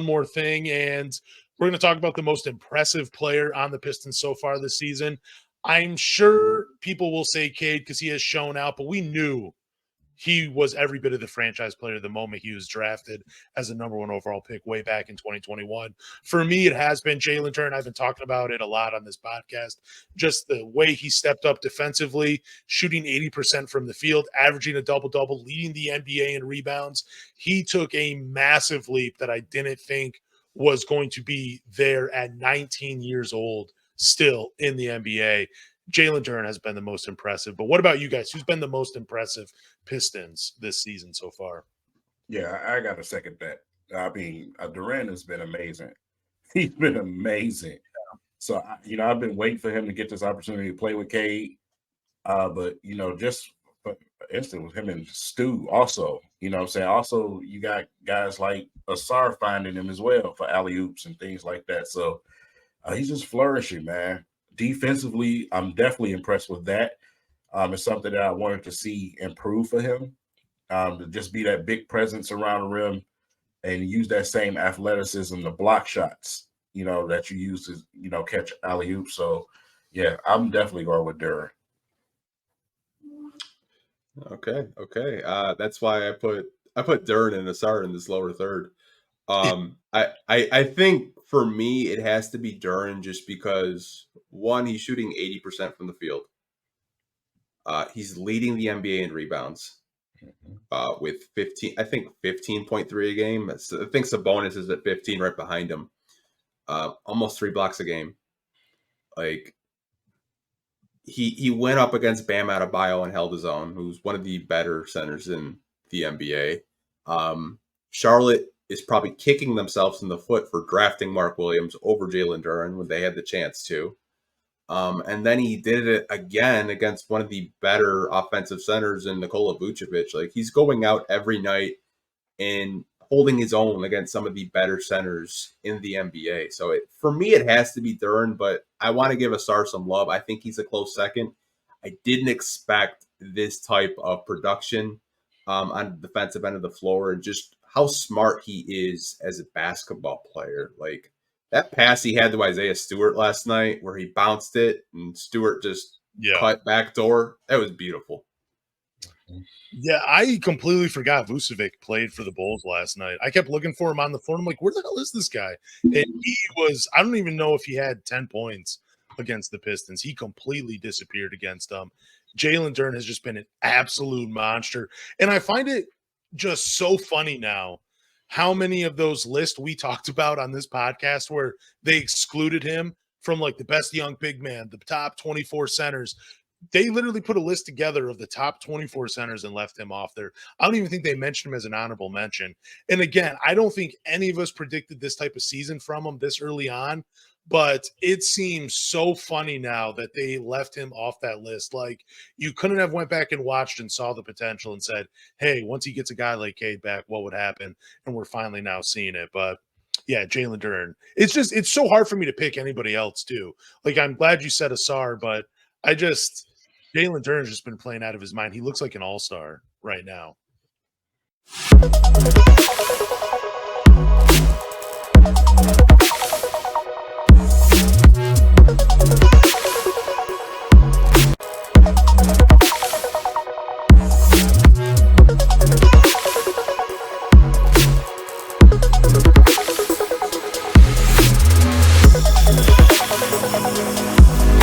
more thing, and we're going to talk about the most impressive player on the Pistons so far this season. I'm sure people will say Cade because he has shown out, but we knew he was every bit of the franchise player the moment he was drafted as a number one overall pick way back in 2021. For me, it has been Jalen Duren. I've been talking about it a lot on this podcast. Just the way he stepped up defensively, shooting 80% from the field, averaging a double-double, leading the NBA in rebounds. He took a massive leap that I didn't think was going to be there at 19 years old still in the NBA. Jalen Duren has been the most impressive. But what about you guys? Who's been the most impressive Pistons this season so far? Yeah, I got to second that. I mean, Duren has been amazing. He's been amazing. So, I've been waiting for him to get this opportunity to play with Cade. But, just for instance, with him and Stu also, what I'm saying? Also, you got guys like Asar finding him as well for alley-oops and things like that. So, he's just flourishing, man. Defensively, I'm definitely impressed with that. It's something that I wanted to see improve for him, to just be that big presence around the rim and use that same athleticism to block shots, that you use to, catch alley-oops. So, yeah, I'm definitely going with Duren. Okay. That's why I put Duren and Asar in this lower third. I think for me it has to be Duren just because one, he's shooting 80% from the field. He's leading the NBA in rebounds with 15.3 a game. I think Sabonis is at 15 right behind him. Almost 3 blocks a game. Like he went up against Bam Adebayo and held his own, who's one of the better centers in the NBA. Charlotte is probably kicking themselves in the foot for drafting Mark Williams over Jalen Duren when they had the chance to. And then he did it again against one of the better offensive centers in Nikola Vucevic. Like, he's going out every night and holding his own against some of the better centers in the NBA. So for me, it has to be Duren, but I want to give Asar some love. I think he's a close second. I didn't expect this type of production on the defensive end of the floor, and just how smart he is as a basketball player. Like, that pass he had to Isaiah Stewart last night where he bounced it and Stewart just cut backdoor. That was beautiful. Yeah, I completely forgot Vucevic played for the Bulls last night. I kept looking for him on the phone. I'm like, where the hell is this guy? And he was, I don't even know if he had 10 points against the Pistons. He completely disappeared against them. Jalen Duren has just been an absolute monster. And I find it just so funny now how many of those lists we talked about on this podcast where they excluded him from like the best young big man, the top 24 centers. They literally put a list together of the top 24 centers and left him off there. I don't even think they mentioned him as an honorable mention. And again, I don't think any of us predicted this type of season from him this early on, but it seems so funny now that they left him off that list. Like, you couldn't have went back and watched and saw the potential and said, hey, once he gets a guy like Cade back, what would happen? And we're finally now seeing it. But yeah, Jalen Duren. It's so hard for me to pick anybody else too. Like, I'm glad you said Asar, but Jalen Duren's just been playing out of his mind. He looks like an all-star right now.